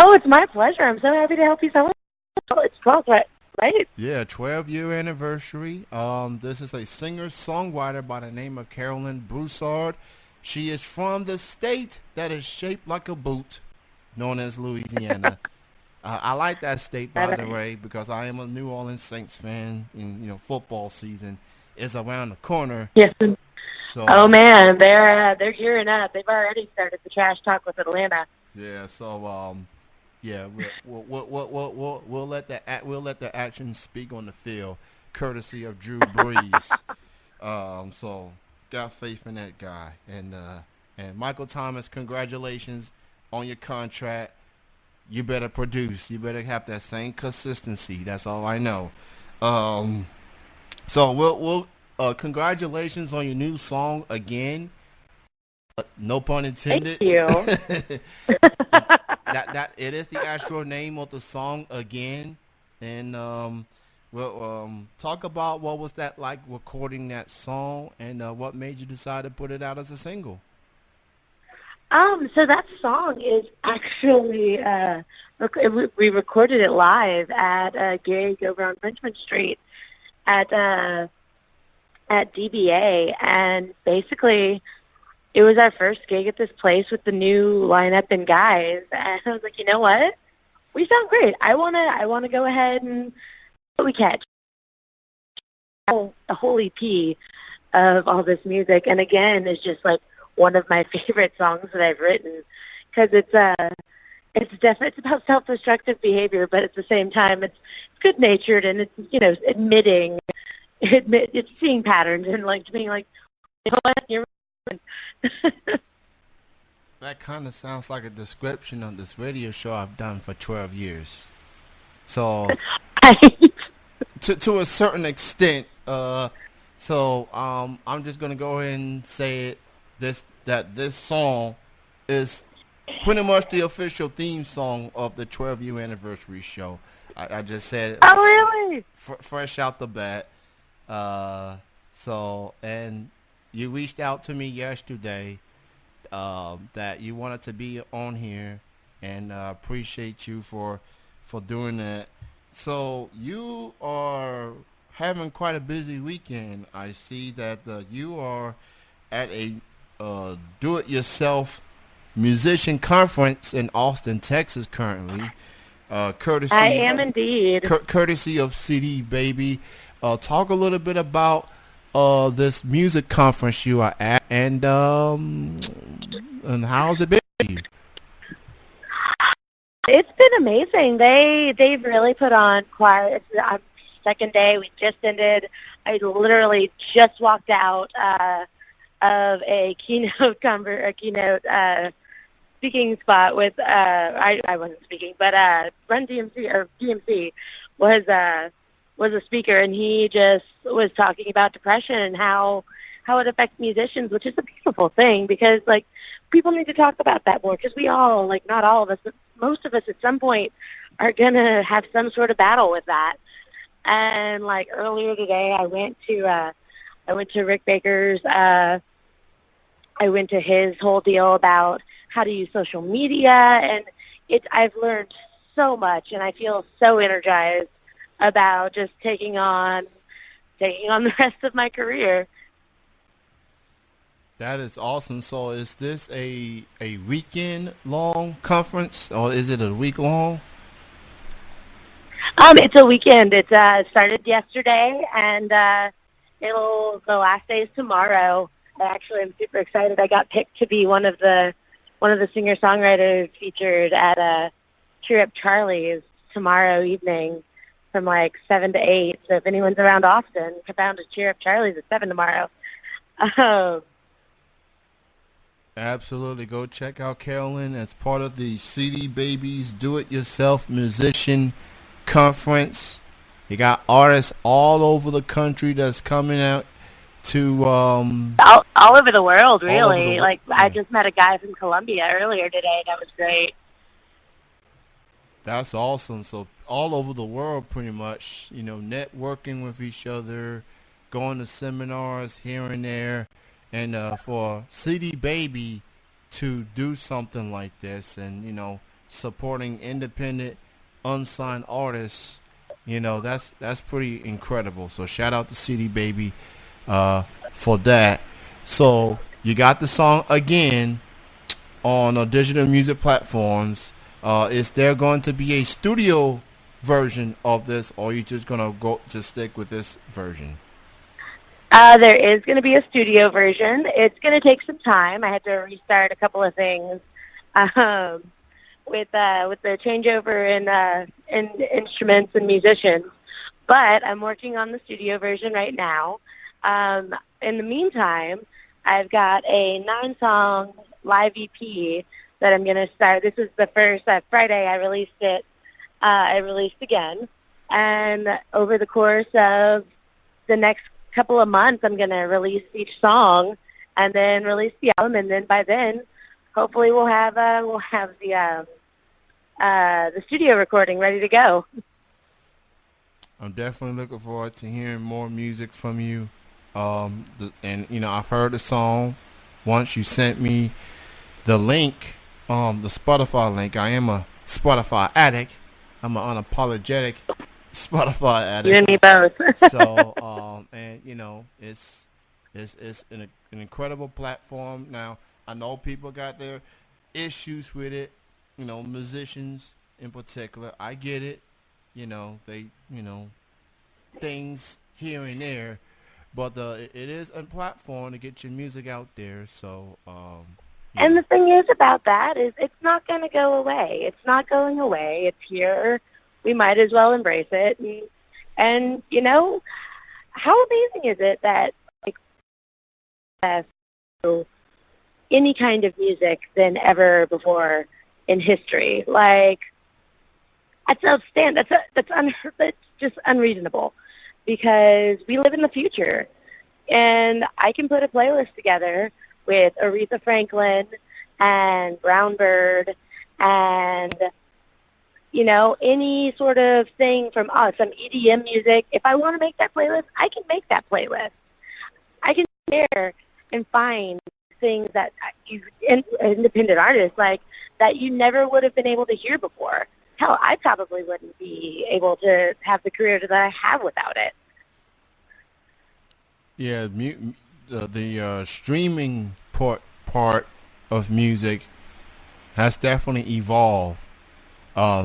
Oh, it's my pleasure. I'm so happy to help you celebrate. It's 12, right? Yeah, 12-year anniversary. This is a singer-songwriter by the name of Carolyn Broussard. She is from the state that is shaped like a boot, known as Louisiana. I like that state, by the way, because I am a New Orleans Saints fan, and football season is around the corner. Yes. Oh So man, they're gearing up. They've already started the trash talk with Atlanta. yeah, yeah, we'll let the action speak on the field, courtesy of Drew Brees. So got faith in that guy, and Michael Thomas, congratulations on your contract. You better produce. You better have that same consistency. That's all I know. Um, so we'll congratulations on your new song again. No pun Thank intended. you. That it is the actual name of the song again, and talk about what was that like recording that song, and what made you decide to put it out as a single. So that song is actually we recorded it live at a gig over on Frenchman Street at DBA, and basically it was our first gig at this place with the new lineup and guys, and I was like, you know what? We sound great. I wanna go ahead and we catch a whole EP of all this music, and again, it's just like one of my favorite songs that I've written because it's about self-destructive behavior, but at the same time, it's good-natured and it's it's seeing patterns and like being like, you know what, you're That kind of sounds like a description of this radio show I've done for 12 years. So right. to a certain extent, I'm just gonna go ahead and say it. This song is pretty much the official theme song of the 12-year anniversary show. I just said Oh, really? fresh out the bat. And you reached out to me yesterday that you wanted to be on here, and appreciate you for doing that. So you are having quite a busy weekend. I see that you are at a do-it-yourself musician conference in Austin, Texas, currently. I am indeed. Courtesy of CD Baby. Talk a little bit about this music conference you are at, and how's it been for you? It's been amazing. They've really put on quite. It's our second day. We just ended. I literally just walked out of a keynote speaking spot with I wasn't speaking, but Run DMC or DMC was a speaker, and he just was talking about depression and how it affects musicians, which is a beautiful thing because like people need to talk about that more because we all, like, not all of us, but most of us at some point are gonna have some sort of battle with that. And like earlier today, I went to Rick Baker's. I went to his whole deal about how to use social media, and I've learned so much, and I feel so energized about just taking on the rest of my career. That is awesome. So is this a weekend long conference, or is it a week long? It's a weekend. It started yesterday, and the last day is tomorrow. I actually am super excited. I got picked to be one of the singer-songwriters featured at Cheer Up Charlie's tomorrow evening from like 7 to 8. So if anyone's around Austin, come down to Cheer Up Charlie's at 7 tomorrow. Um, Absolutely. Go check out Carolyn as part of the CD Babies Do-It-Yourself Musician Conference. You got artists all over the country that's coming out to all over the world, all over the really. world. Like, I just met a guy from Colombia earlier today. That was great. That's awesome. So all over the world, pretty much, networking with each other, going to seminars here and there, and for CD Baby to do something like this, and supporting independent, unsigned artists, that's pretty incredible. So shout out to CD Baby for that. So you got the song again on digital music platforms. Is there going to be a studio version of this, or are you just gonna go just stick with this version? There is going to be a studio version. It's going to take some time. I had to restart a couple of things um, with the changeover in instruments and musicians. But I'm working on the studio version right now. In the meantime, I've got a 9-song live EP that I'm going to start. This is the first Friday I released it. I released again, and over the course of the next couple of months, I'm going to release each song, and then release the album, and then by then, hopefully, we'll have the studio recording ready to go. I'm definitely looking forward to hearing more music from you. I've heard the song. Once you sent me the link, the Spotify link. I am a Spotify addict. I'm an unapologetic Spotify addict. You and me both. So, it's an incredible platform. Now, I know people got their issues with it. Musicians in particular. I get it. They, things here and there, but it is a platform to get your music out there. So, and the thing is about that is it's not going to go away. It's not going away. It's here. We might as well embrace it. And how amazing is it that any kind of music than ever before in history? Like, that's outstanding. That's just unreasonable, because we live in the future, and I can put a playlist together with Aretha Franklin and Brown Bird and any sort of thing from some EDM music. If I want to make that playlist, I can make that playlist. I can share and find things that independent artists like that you never would have been able to hear before. Hell, I probably wouldn't be able to have the career that I have without it. Yeah, the streaming part of music has definitely evolved. I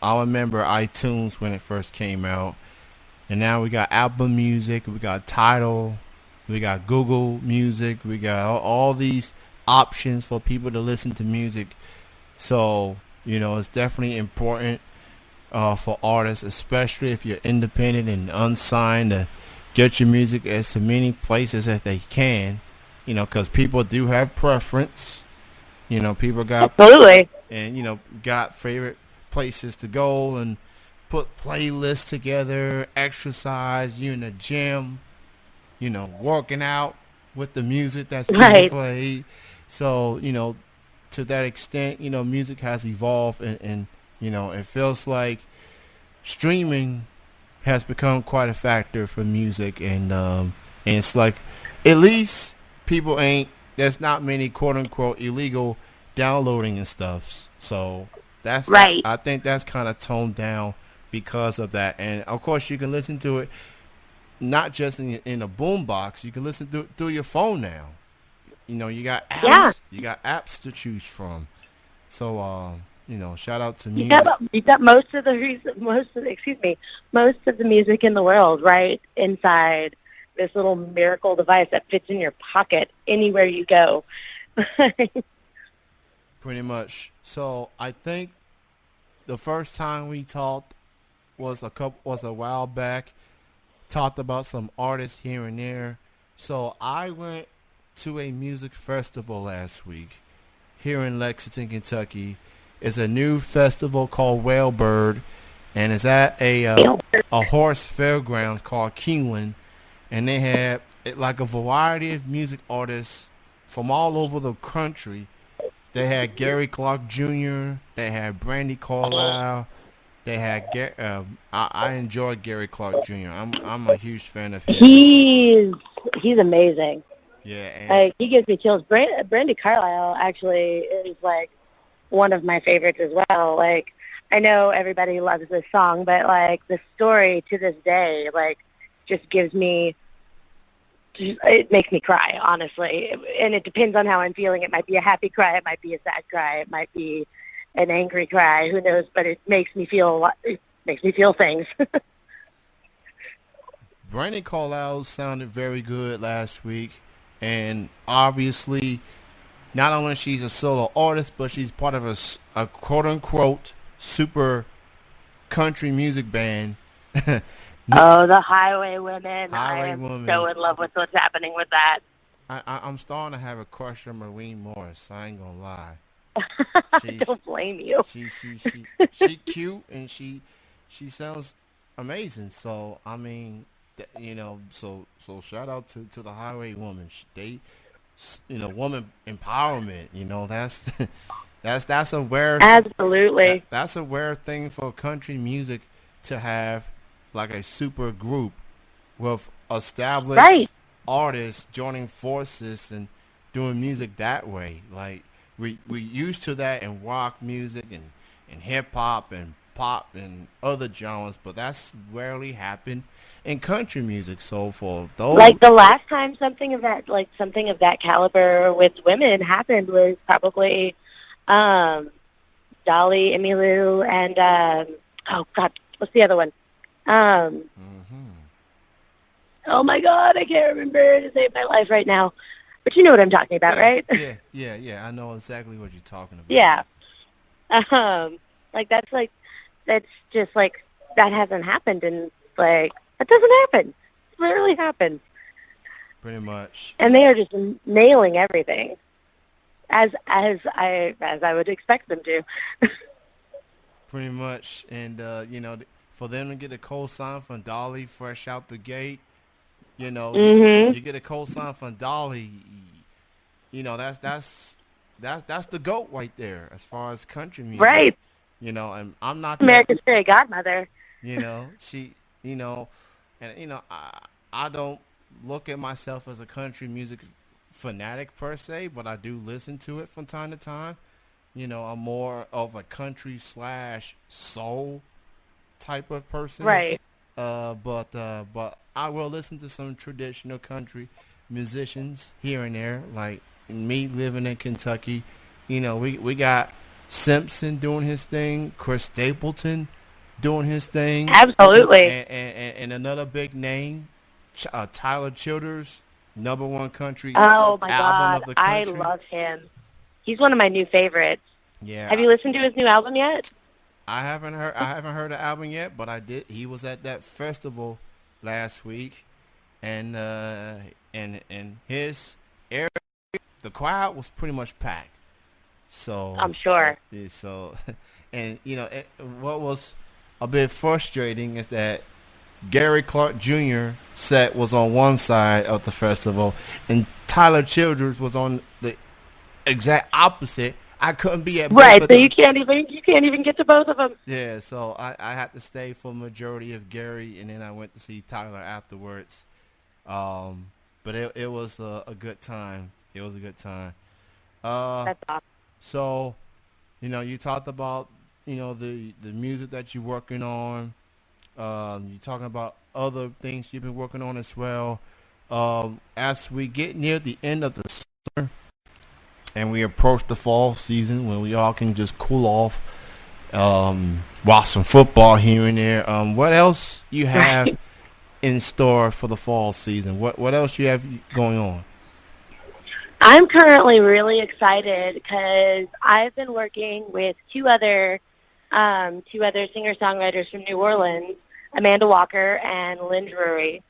remember iTunes when it first came out, and now we got Apple Music, we got Tidal, we got Google Music, we got all these options for people to listen to music. So, it's definitely important for artists, especially if you're independent and unsigned, to get your music as to many places as they can, because people do have preference. People got absolutely, and got favorite places to go and put playlists together, exercise, you in the gym, working out with the music that's being played. So, to that extent, music has evolved, and it feels like streaming has become quite a factor for music, and it's like, at least people there's not many quote unquote illegal downloading and stuff. So that's right. I think that's kind of toned down because of that. And of course, you can listen to it not just in a boom box. You can listen through your phone now. You got apps. Yeah. You got apps to choose from. So shout out to music. You got most of the music in the world right inside this little miracle device that fits in your pocket anywhere you go. Pretty much. So I think the first time we talked was a while back. Talked about some artists here and there. So I went to a music festival last week here in Lexington, Kentucky. It's a new festival called Whalebird, and it's at a horse fairgrounds called Keeneland. And they had like a variety of music artists from all over the country. They had Gary Clark Jr., they had Brandy Carlisle, they had I enjoyed Gary Clark Jr. I'm a huge fan of his. He's amazing. Yeah, and he gives me chills. Brandy Carlisle actually is like one of my favorites as well. Like, I know everybody loves this song, but like the story to this day, like, just gives me, it makes me cry, honestly. And it depends on how I'm feeling. It might be a happy cry, it might be a sad cry, it might be an angry cry. Who knows? But it makes me feel it makes me feel things. Brandi Carlile sounded very good last week, and obviously, not only she's a solo artist, but she's part of a quote-unquote super country music band. Oh, the Highway Women. I Highway am Woman. so in love with what's happening with that. I'm starting to have a crush on Maureen Morris. I ain't gonna lie. I She's don't blame you. she cute, and she sounds amazing. So I mean, so shout out to the Highway Woman. They, woman empowerment. That's that's a rare Absolutely. that's a rare thing for country music to have, like a super group with established Right. artists joining forces and doing music that way. Like we used to that in rock music and hip hop and pop and other genres, but that's rarely happened in country music. So for those, Like the last time something of that caliber with women happened was probably um Dolly, Emmylou, and oh God, what's the other one? Um, hmm oh my God, I can't remember to save my life right now. But you know what I'm talking about, yeah, right? yeah, I know exactly what you're talking about. Yeah. Um, like that's just like that hasn't happened, and like that doesn't happen. It rarely happens, Pretty much. and they are just nailing everything as I would expect them to. Pretty much, and for them to get a cosign from Dolly fresh out the gate, Mhm. you get a cosign from Dolly, that's the goat right there as far as country music, Right. and I'm not that, America's fairy godmother. she, you know, and I don't look at myself as a country music fanatic per se, but I do listen to it from time to time. I'm more of a country slash soul type of person. Right. But I will listen to some traditional country musicians here and there. Like me living in Kentucky, we got Simpson doing his thing, Chris Stapleton doing his thing, Absolutely. and another big name, Tyler Childers, number one country Oh my album God, of the I country. love him. He's one of my new favorites. Have Yeah, you listened to his new album yet? I haven't heard the album yet, but I did. He was at that festival last week, and and his area, the crowd was pretty much packed. So I'm sure. so, and what was a bit frustrating is that Gary Clark Jr. set was on one side of the festival, and Tyler Childers was on the exact opposite. I couldn't be at both Right. of So them. you can't even get to both of them. Yeah, so I had to stay for majority of Gary, and then I went to see Tyler afterwards. But it was a good time. It was a good time. Uh, That's awesome. so you talked about the music that you're working on. You're talking about other things you've been working on as well. As we get near the end of the summer and we approach the fall season when we all can just cool off, watch some football here and there. What else you have Right. in store for the fall season? What else you have going on? I'm currently really excited because I've been working with two other singer-songwriters from New Orleans, Amanda Walker and Lynn Drury.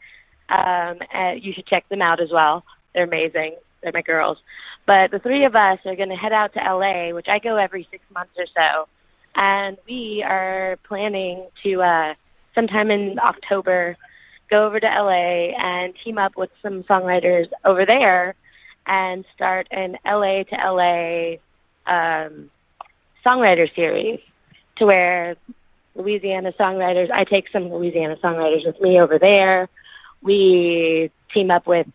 You should check them out as well. They're amazing. They're my girls. But the three of us are going to head out to LA, which I go every 6 months or so. And we are planning to, sometime in October, go over to LA and team up with some songwriters over there and start an LA to LA songwriter series to where I take some Louisiana songwriters with me over there. We team up with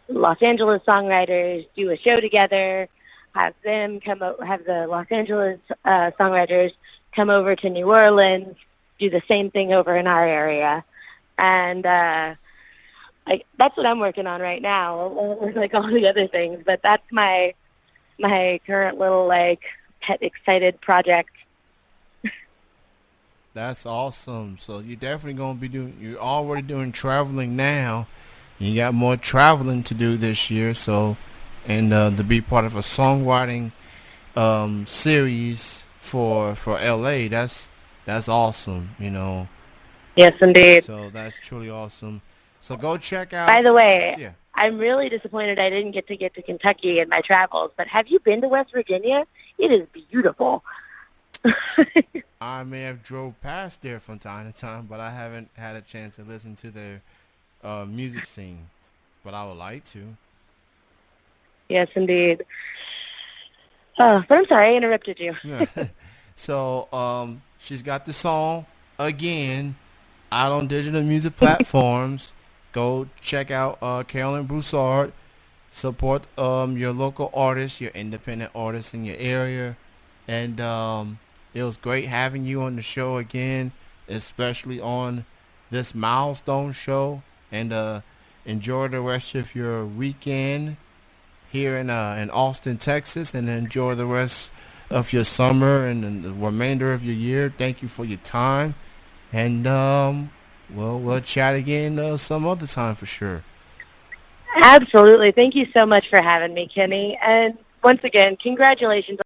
Los Angeles songwriters, do a show together, have have the Los Angeles songwriters come over to New Orleans, do the same thing over in our area, and that's what I'm working on right now, along with like all the other things. But that's my current little like pet excited project. That's awesome. So you're definitely gonna be you're already doing traveling now. You got more traveling to do this year. So, and to be part of a songwriting series for LA, that's awesome. Yes, indeed. So that's truly awesome. So go check out. By the way, Yeah. I'm really disappointed I didn't get to Kentucky in my travels. But have you been to West Virginia? It is beautiful. I may have drove past there from time to time, but I haven't had a chance to listen to their music scene. But I would like to. Yes, indeed. Oh, but I'm sorry, I interrupted you. Yeah. So she's got the song again out on digital music platforms. Go check out Carolyn Broussard. Support your local artists, your independent artists in your area, and it was great having you on the show again, especially on this milestone show. And enjoy the rest of your weekend here in Austin, Texas, and enjoy the rest of your summer and the remainder of your year. Thank you for your time, and we'll chat again some other time for sure. Absolutely. Thank you so much for having me, Kenny. And once again, congratulations